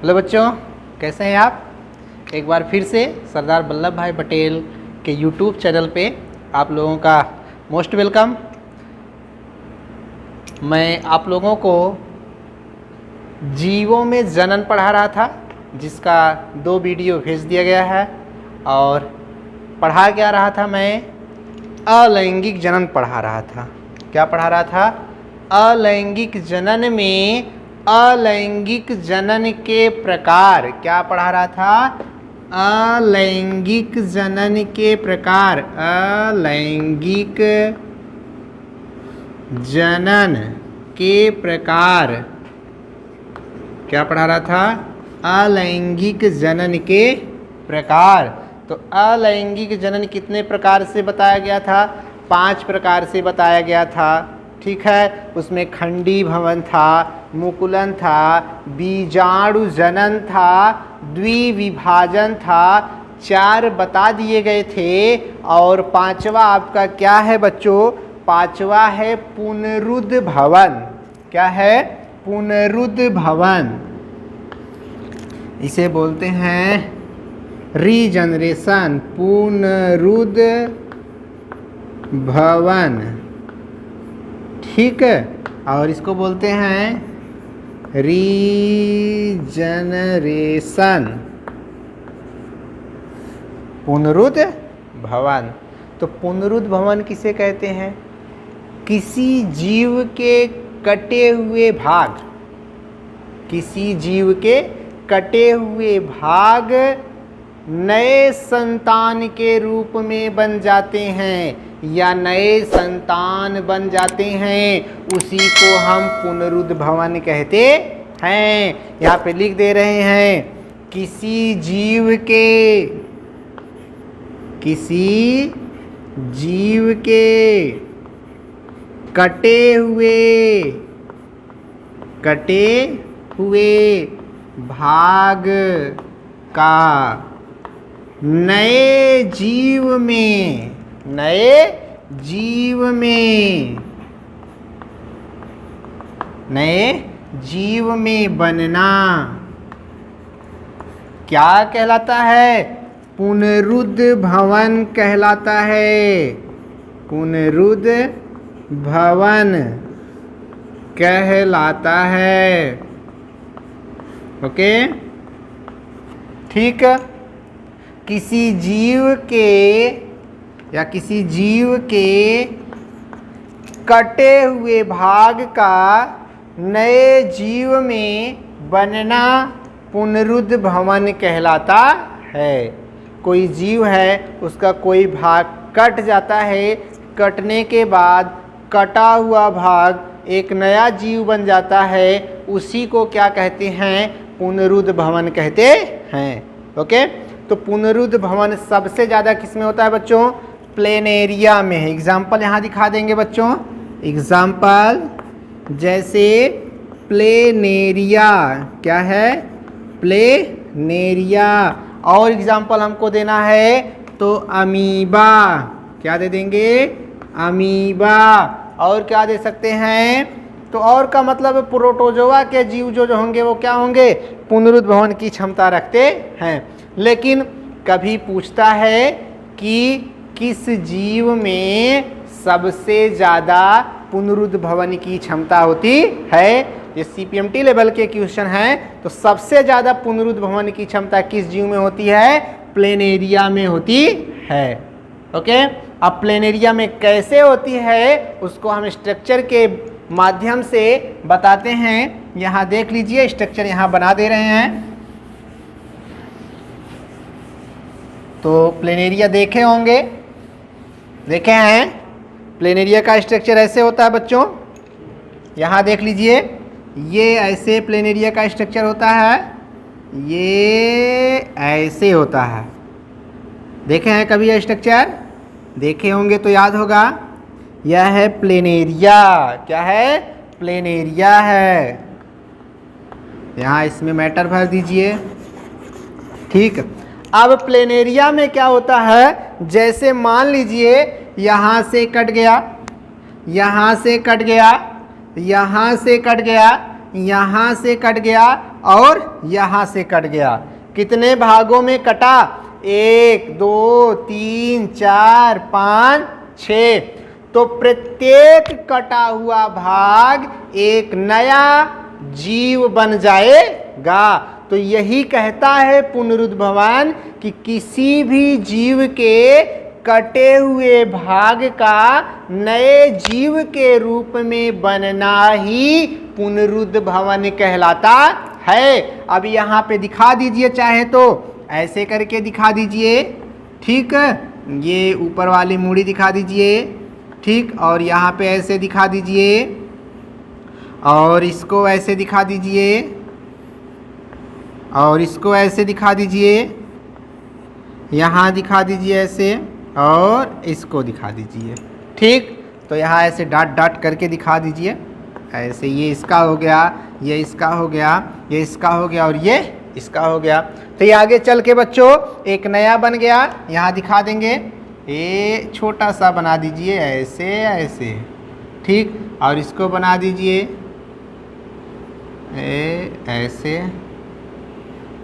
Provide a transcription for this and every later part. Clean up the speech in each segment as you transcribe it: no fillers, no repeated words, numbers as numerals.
Hello बच्चों, कैसे हैं आप। एक बार फिर से सरदार वल्लभ भाई पटेल के यूट्यूब चैनल पे आप लोगों का मोस्ट वेलकम। मैं आप लोगों को जीवों में जनन पढ़ा रहा था, जिसका 2 वीडियो भेज दिया गया है। और पढ़ा क्या रहा था, मैं अलैंगिक जनन पढ़ा रहा था। क्या पढ़ा रहा था? अलैंगिक जनन में अलैंगिक जनन के प्रकार। क्या पढ़ा रहा था? अलैंगिक जनन के प्रकार। अलैंगिक जनन के प्रकार। क्या पढ़ा रहा था? अलैंगिक जनन के प्रकार। तो अलैंगिक जनन कितने प्रकार से बताया गया था? 5 प्रकार से बताया गया था। ठीक है, उसमें खंडी भवन था, मुकुलन था, बीजाणु जनन था, द्विविभाजन था। 4 बता दिए गए थे। और 5वां आपका क्या है बच्चों? 5वां है पुनरुद्ध भवन। क्या है? पुनरुद्ध भवन। इसे बोलते हैं रीजनरेशन, पुनरुद्ध भवन। ठीक है, और इसको बोलते हैं रीजनरेशन, पुनरुद्ध भवन। तो पुनरुद्ध भवन किसे कहते हैं? किसी जीव के कटे हुए भाग, किसी जीव के कटे हुए भाग नए संतान के रूप में बन जाते हैं या नए संतान बन जाते हैं, उसी को हम पुनरुद्ध भवन कहते हैं। यहाँ पे लिख दे रहे हैं, किसी जीव के कटे हुए भाग का नए जीव में बनना क्या कहलाता है? पुनरुद्ध भवन कहलाता है। पुनरुद्ध भवन कहलाता है। ओके, ठीक। किसी जीव के कटे हुए भाग का नए जीव में बनना पुनरुद्ध भवन कहलाता है। कोई जीव है, उसका कोई भाग कट जाता है, कटने के बाद कटा हुआ भाग एक नया जीव बन जाता है, उसी को क्या कहते हैं? पुनरुद्ध भवन कहते हैं। ओके, तो पुनरुद्ध भवन सबसे ज़्यादा किस में होता है बच्चों? प्लेनेरिया में है। एग्जाम्पल यहाँ दिखा देंगे बच्चों। एग्जाम्पल जैसे प्लेनेरिया। क्या है? प्लेनेरिया। और एग्जाम्पल हमको देना है तो अमीबा। क्या दे देंगे? अमीबा। और क्या दे सकते हैं? तो और का मतलब प्रोटोजोआ के जीव जो होंगे वो क्या होंगे? पुनरुद्ध भवन की क्षमता रखते हैं। लेकिन कभी पूछता है कि किस जीव में सबसे ज़्यादा पुनरुद्ध भवन की क्षमता होती है? ये CPMT लेवल के क्वेश्चन हैं। तो सबसे ज़्यादा पुनरुद्ध भवन की क्षमता किस जीव में होती है? प्लेनेरिया में होती है। ओके, अब प्लेनेरिया में कैसे होती है उसको हम स्ट्रक्चर के माध्यम से बताते हैं। यहाँ देख लीजिए, स्ट्रक्चर यहाँ बना दे रहे हैं। तो प्लेनेरिया देखे होंगे, देखे हैं। प्लेनेरिया का स्ट्रक्चर ऐसे होता है बच्चों। यहाँ देख लीजिए, ये ऐसे प्लेनेरिया का स्ट्रक्चर होता है, ये ऐसे होता है। देखे हैं कभी यह स्ट्रक्चर? देखे होंगे तो याद होगा। यह है प्लेनेरिया। क्या है? प्लेनेरिया है। यहाँ इसमें मैटर भर दीजिए। ठीक, अब प्लेनेरिया में क्या होता है? जैसे मान लीजिए यहाँ से कट गया, यहाँ से कट गया, यहाँ से कट गया, यहाँ से कट गया और यहाँ से कट गया। कितने भागों में कटा? 1 2 3 4 5 6। तो प्रत्येक कटा हुआ भाग एक नया जीव बन जाएगा। तो यही कहता है पुनरुद्भवन कि किसी भी जीव के कटे हुए भाग का नए जीव के रूप में बनना ही पुनरुद्भवन कहलाता है। अब यहाँ पे दिखा दीजिए, चाहे तो ऐसे करके दिखा दीजिए, ठीक, ये ऊपर वाली मूड़ी दिखा दीजिए, ठीक, और यहाँ पे ऐसे दिखा दीजिए, और इसको ऐसे दिखा दीजिए, और इसको ऐसे दिखा दीजिए, यहाँ दिखा दीजिए ऐसे, और इसको दिखा दीजिए, ठीक। तो यहाँ ऐसे डॉट डॉट करके दिखा दीजिए ऐसे। ये इसका हो गया, ये इसका हो गया, ये इसका हो गया, और ये इसका हो गया। तो ये आगे चल के बच्चों एक नया बन गया, यहाँ दिखा देंगे। ये छोटा सा बना दीजिए ऐसे ऐसे, ठीक, और इसको बना दीजिए ऐसे,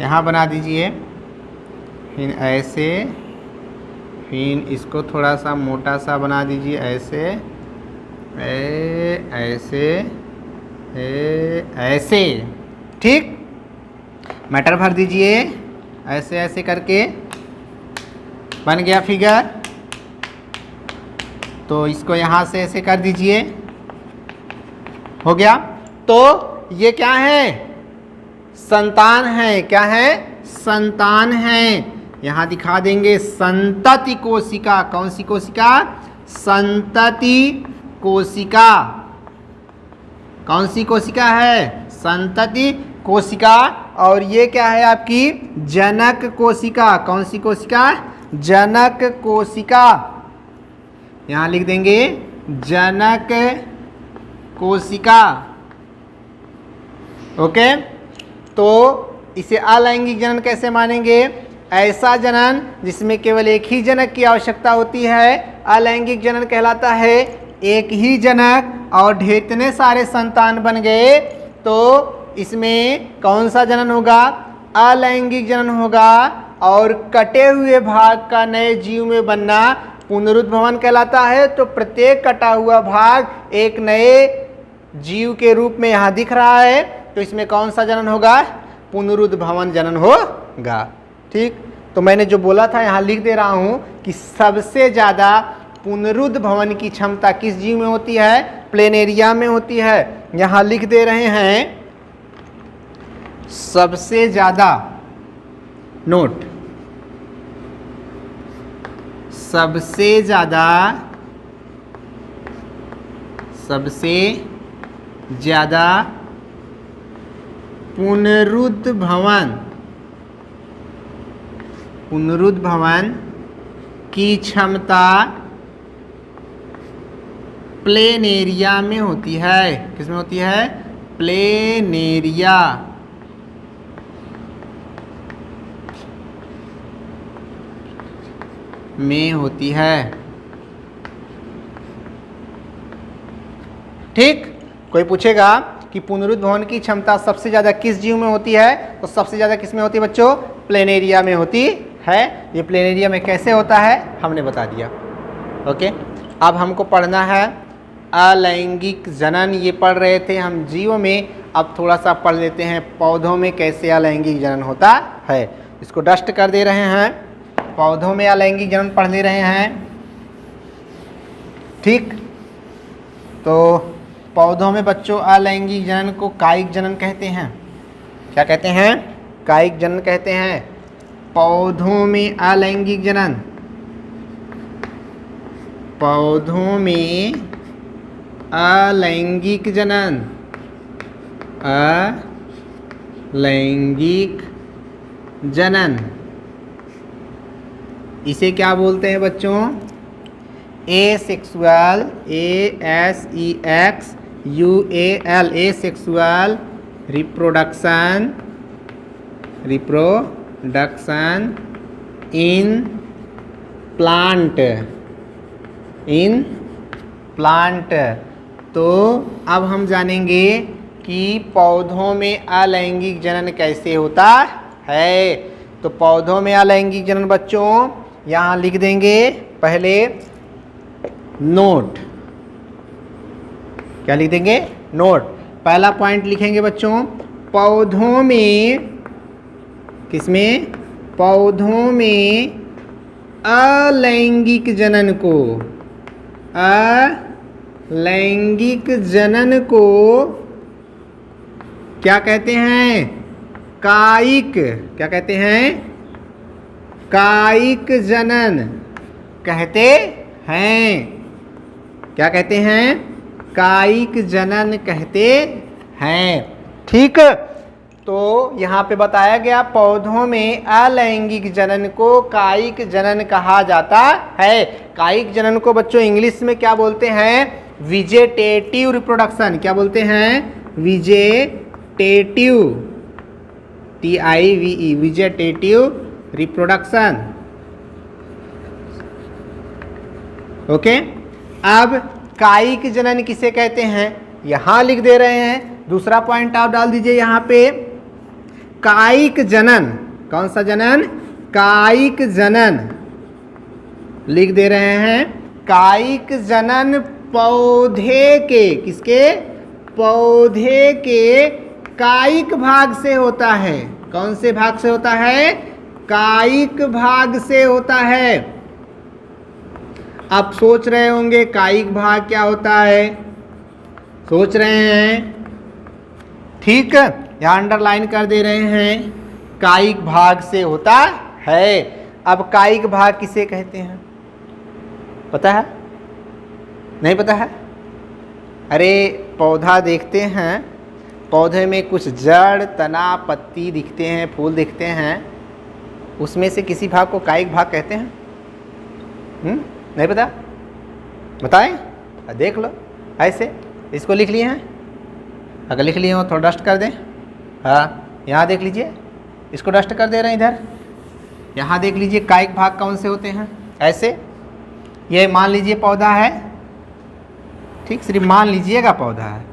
यहाँ बना दीजिए, फिर ऐसे, फिर इसको थोड़ा सा मोटा सा बना दीजिए ऐसे, ऐसे, ऐसे, ठीक। मटर भर दीजिए ऐसे ऐसे करके, बन गया फिगर। तो इसको यहाँ से ऐसे कर दीजिए, हो गया। तो ये क्या है? संतान है। क्या है? संतान है। यहाँ दिखा देंगे संतति कोशिका। कौन सी कोशिका? संतति कोशिका। कौन सी कोशिका है? संतति कोशिका। और ये क्या है आपकी? जनक कोशिका। कौन सी कोशिका? जनक कोशिका। यहाँ लिख देंगे जनक कोशिका। ओके, तो इसे अलैंगिक जनन कैसे मानेंगे? ऐसा जनन जिसमें केवल एक ही जनक की आवश्यकता होती है अलैंगिक जनन कहलाता है। एक ही जनक और इतने सारे संतान बन गए तो इसमें कौन सा जनन होगा? अलैंगिक जनन होगा। और कटे हुए भाग का नए जीव में बनना पुनरुद्भवन कहलाता है। तो प्रत्येक कटा हुआ भाग एक नए जीव के रूप में यहाँ दिख रहा है, तो इसमें कौन सा जनन होगा? पुनरुद्भवन जनन होगा। ठीक, तो मैंने जो बोला था यहाँ लिख दे रहा हूँ कि सबसे ज़्यादा पुनरुद्भवन की क्षमता किस जीव में होती है? प्लेनेरिया में होती है। यहाँ लिख दे रहे हैं सबसे ज़्यादा, नोट, सबसे ज़्यादा पुनरुद्भवन की क्षमता प्लेनेरिया में होती है। किसमें होती है? प्लेनेरिया। में होती है। ठीक, कोई पूछेगा कि पुनरुद्भवन की क्षमता सबसे ज़्यादा किस जीव में होती है, तो सबसे ज़्यादा किस में होती है बच्चों? प्लेनेरिया में होती है। ये प्लेनेरिया में कैसे होता है हमने बता दिया। ओके, अब हमको पढ़ना है अलैंगिक जनन। ये पढ़ रहे थे हम जीव में, अब थोड़ा सा पढ़ लेते हैं पौधों में कैसे अलैंगिक जनन होता है। इसको डस्ट कर दे रहे हैं। पौधों में अलैंगिक जनन पढ़ ले रहे हैं। ठीक, तो पौधों में बच्चों अलैंगिक जनन को कायिक जनन कहते हैं। क्या कहते हैं? कायिक जनन कहते हैं। पौधों में अलैंगिक जनन, पौधों में अलैंगिक जनन, अलैंगिक जनन, इसे क्या बोलते हैं बच्चों? Asexual, ASEXUAL, asexual reproduction in plant. तो अब हम जानेंगे कि पौधों में अलैंगिक जनन कैसे होता है। तो पौधों में अलैंगिक जनन बच्चों यहाँ लिख देंगे पहले नोट। क्या लिख देंगे? नोट। पहला पॉइंट लिखेंगे बच्चों, पौधों में, किसमें? पौधों में अलैंगिक जनन को, अलैंगिक जनन को क्या कहते हैं? कायिक। क्या कहते हैं? कायिक जनन कहते हैं। क्या कहते हैं? कायिक जनन कहते हैं। ठीक, तो यहाँ पे बताया गया पौधों में अलैंगिक जनन को कायिक जनन कहा जाता है। कायिक जनन को बच्चों इंग्लिश में क्या बोलते हैं? विजेटेटिव रिप्रोडक्शन। क्या बोलते हैं? विजेटेटिव, TIVE, विजेटेटिव रिप्रोडक्शन। ओके, अब कायिक जनन किसे कहते हैं यहां लिख दे रहे हैं। दूसरा पॉइंट आप डाल दीजिए यहाँ पे, कायिक जनन। कौन सा जनन? कायिक जनन लिख दे रहे हैं। कायिक जनन पौधे के, किसके? पौधे के कायिक भाग से होता है। कौन से भाग से होता है? कायिक भाग से होता है। आप सोच रहे होंगे कायिक भाग क्या होता है, सोच रहे हैं। ठीक, यहाँ अंडरलाइन कर दे रहे हैं, कायिक भाग से होता है। अब कायिक भाग किसे कहते हैं पता है? नहीं पता है? अरे पौधा देखते हैं, पौधे में कुछ जड़, तना, पत्ती दिखते हैं, फूल दिखते हैं, उसमें से किसी भाग को कायिक भाग कहते हैं। नहीं पता? बताएं? देख लो ऐसे, इसको लिख लिए हैं। अगर लिख लिए हो थोड़ा डस्ट कर दें। हाँ, यहाँ देख लीजिए, इसको डस्ट कर दे रहे हैं इधर। यहाँ देख लीजिए कायिक भाग कौन से होते हैं। ऐसे, ये मान लीजिए पौधा है, ठीक, सिर्फ मान लीजिएगा पौधा है।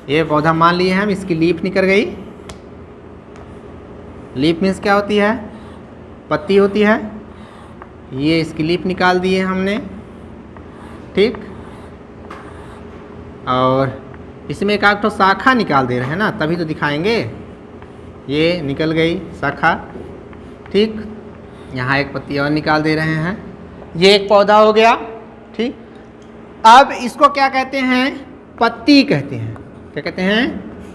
ये पौधा मान लिए हम, इसकी लीफ निकल गई। लीफ मीन्स क्या होती है? पत्ती होती है। ये इसकी लीफ निकाल दिए हमने, ठीक, और इसमें एक आध तो शाखा निकाल दे रहे हैं ना, तभी तो दिखाएंगे। ये निकल गई शाखा, ठीक, यहाँ एक पत्ती और निकाल दे रहे हैं। ये एक पौधा हो गया, ठीक। अब इसको क्या कहते हैं? पत्ती कहते हैं। क्या कहते हैं?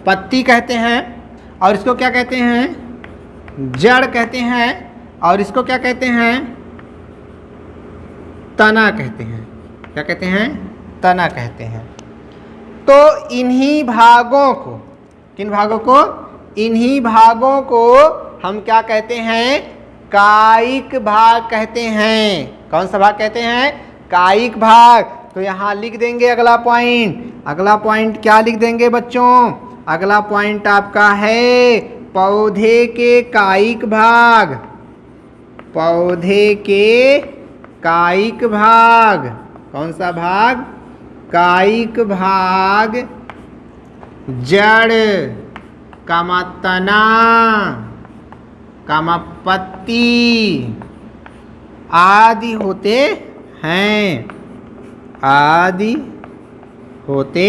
पत्ती कहते हैं। और इसको क्या कहते हैं? जड़ कहते हैं। और इसको क्या कहते हैं? तना कहते हैं। क्या कहते हैं? तना कहते हैं। तो इन्हीं भागों को, किन भागों को? इन्हीं भागों को हम क्या कहते हैं? कायिक भाग कहते हैं। कौन सा भाग कहते हैं? कायिक भाग। तो यहाँ लिख देंगे अगला पॉइंट। अगला पॉइंट क्या लिख देंगे बच्चों? अगला पॉइंट आपका है पौधे के कायिक भाग। पौधे के कायिक भाग। कौन सा भाग? कायिक भाग। जड़, कामा तना, कामा पत्ती आदि होते हैं। आदि होते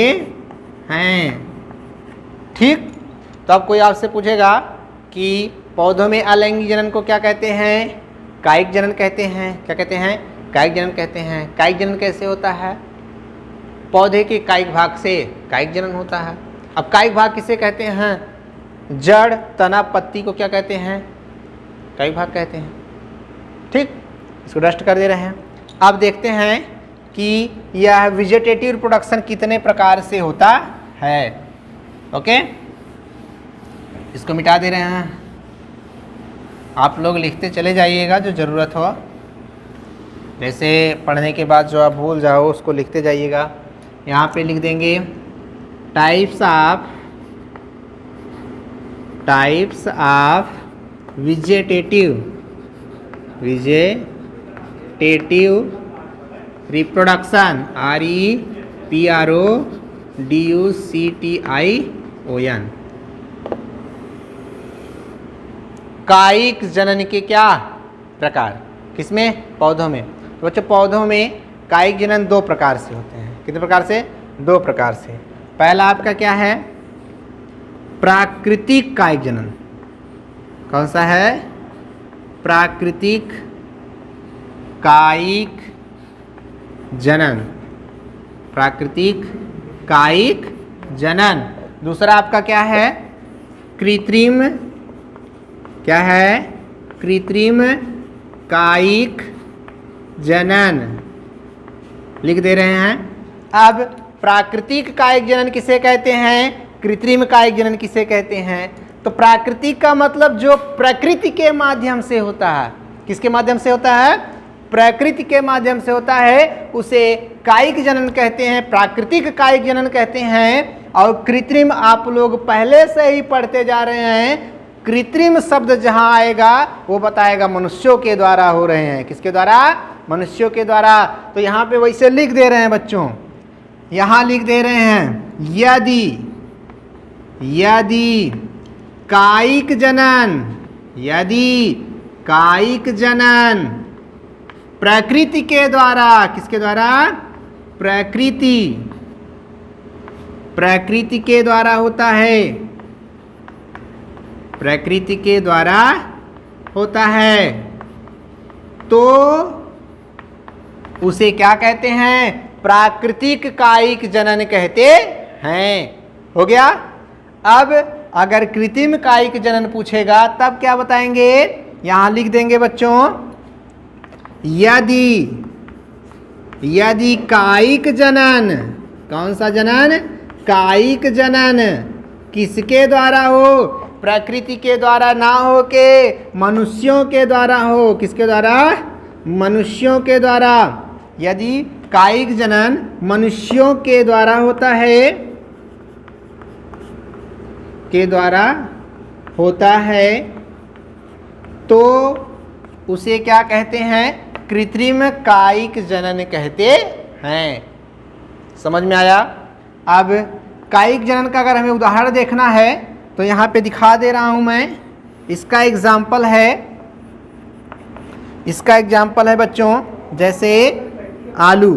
हैं, ठीक। तो अब कोई आपसे पूछेगा कि पौधों में अलैंगिक जनन को क्या कहते हैं? कायिक जनन कहते हैं। क्या कहते हैं? कायिक जनन कहते हैं। कायिक जनन कैसे होता है? पौधे के कायिक भाग से कायिक जनन होता है। अब कायिक भाग किसे कहते हैं? जड़, तना, पत्ती को क्या कहते हैं? कायिक भाग कहते हैं, ठीक। इसको डस्ट कर दे रहे हैं। अब देखते हैं कि यह वेजिटेटिव रिप्रोडक्शन कितने प्रकार से होता है। ओके, इसको मिटा दे रहे हैं। आप लोग लिखते चले जाइएगा जो ज़रूरत हो। जैसे पढ़ने के बाद जो आप भूल जाओ उसको लिखते जाइएगा। यहाँ पे लिख देंगे types of vegetative reproduction, REPRODUCTION। ओयन। कायिक जनन के क्या प्रकार? किसमें? पौधों में। तो बच्चों पौधों में कायिक जनन 2 प्रकार से होते हैं। कितने प्रकार से? 2 प्रकार से। पहला आपका क्या है? प्राकृतिक कायिक जनन। कौन सा है? प्राकृतिक कायिक जनन। प्राकृतिक कायिक जनन। दूसरा आपका क्या है? कृत्रिम। क्या है? कृत्रिम कायिक जनन। लिख दे रहे हैं। अब प्राकृतिक कायिक जनन किसे कहते हैं? कृत्रिम कायिक जनन किसे कहते हैं? तो प्राकृतिक का मतलब जो प्रकृति के माध्यम से होता है। किसके माध्यम से होता है? प्रकृति के माध्यम से होता है, उसे कायिक जनन कहते हैं, प्राकृतिक कायिक जनन कहते हैं। और कृत्रिम आप लोग पहले से ही पढ़ते जा रहे हैं। कृत्रिम शब्द जहां आएगा वो बताएगा मनुष्यों के द्वारा हो रहे हैं। किसके द्वारा? मनुष्यों के द्वारा। तो यहाँ पे वैसे लिख दे रहे हैं बच्चों, यहाँ लिख दे रहे हैं यदि कायिक जनन, यदि कायिक जनन प्रकृति के द्वारा, किसके द्वारा? प्रकृति के द्वारा होता है, प्रकृति के द्वारा होता है, तो उसे क्या कहते हैं? प्राकृतिक कायिक जनन कहते हैं। हो गया। अब अगर कृत्रिम कायिक जनन पूछेगा तब क्या बताएंगे? यहां लिख देंगे बच्चों, यदि कायिक जनन, कौन सा जनन? कायिक जनन किसके द्वारा हो? प्रकृति के द्वारा ना हो के मनुष्यों के द्वारा हो। किसके द्वारा? मनुष्यों के द्वारा। यदि कायिक जनन मनुष्यों के द्वारा होता है, के द्वारा होता है, तो उसे क्या कहते हैं? कृत्रिम कायिक जनन कहते हैं। समझ में आया? अब कायिक जनन का अगर हमें उदाहरण देखना है तो यहाँ पे दिखा दे रहा हूँ मैं। इसका एग्जाम्पल है, इसका एग्जाम्पल है बच्चों, जैसे आलू,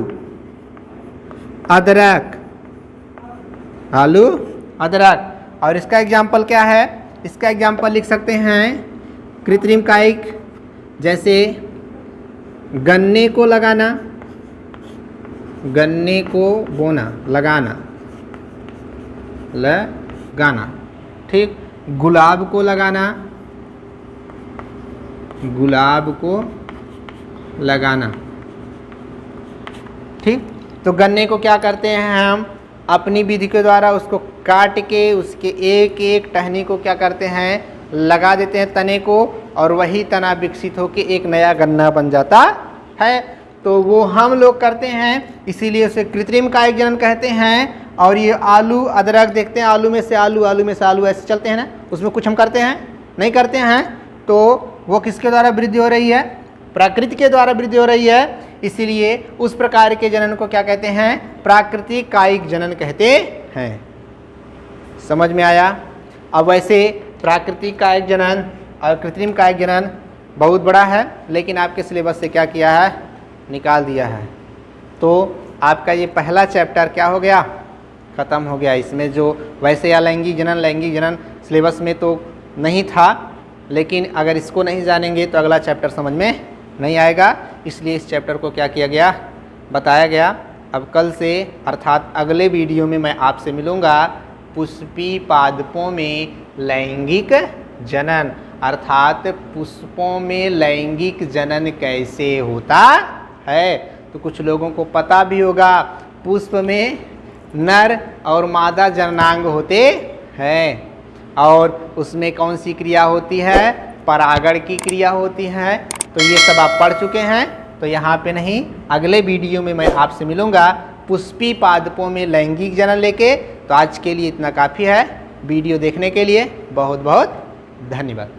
अदरक, आलू, अदरक। और इसका एग्जाम्पल क्या है? इसका एग्जाम्पल लिख सकते हैं कृत्रिम कायिक, जैसे गन्ने को लगाना, गन्ने को बोना, लगाना, लगाना, ठीक। गुलाब को लगाना, गुलाब को लगाना, ठीक। तो गन्ने को क्या करते हैं हम? अपनी विधि के द्वारा उसको काट के उसके एक एक टहनी को क्या करते हैं? लगा देते हैं तने को, और वही तना विकसित होकर एक नया गन्ना बन जाता है। तो वो हम लोग करते हैं, इसीलिए उसे कृत्रिम कायिक जनन कहते हैं। और ये आलू, अदरक देखते हैं, आलू में से आलू, आलू में से आलू, ऐसे चलते हैं ना, उसमें कुछ हम करते हैं? नहीं करते हैं। तो वो किसके द्वारा वृद्धि हो रही है? प्रकृति के द्वारा वृद्धि हो रही है। इसीलिए उस प्रकार के जनन को क्या कहते हैं? प्राकृतिक कायिक जनन कहते हैं। समझ में आया? अब वैसे प्राकृतिक कायिक जनन और कृत्रिम कायिक जनन बहुत बड़ा है, लेकिन आपके सिलेबस से क्या किया है? निकाल दिया है। तो आपका ये पहला चैप्टर क्या हो गया? ख़त्म हो गया। इसमें जो वैसे या लैंगिक जनन सिलेबस में तो नहीं था, लेकिन अगर इसको नहीं जानेंगे तो अगला चैप्टर समझ में नहीं आएगा। इसलिए इस चैप्टर को क्या किया गया? बताया गया। अब कल से अर्थात अगले वीडियो में मैं आपसे मिलूँगा पुष्पी पादपों में लैंगिक जनन, अर्थात पुष्पों में लैंगिक जनन कैसे होता है। तो कुछ लोगों को पता भी होगा पुष्प में नर और मादा जननांग होते हैं, और उसमें कौन सी क्रिया होती है? परागण की क्रिया होती है। तो ये सब आप पढ़ चुके हैं, तो यहाँ पे नहीं, अगले वीडियो में मैं आपसे मिलूँगा पुष्पी पादपों में लैंगिक जनन लेके। तो आज के लिए इतना काफ़ी है। वीडियो देखने के लिए बहुत बहुत धन्यवाद।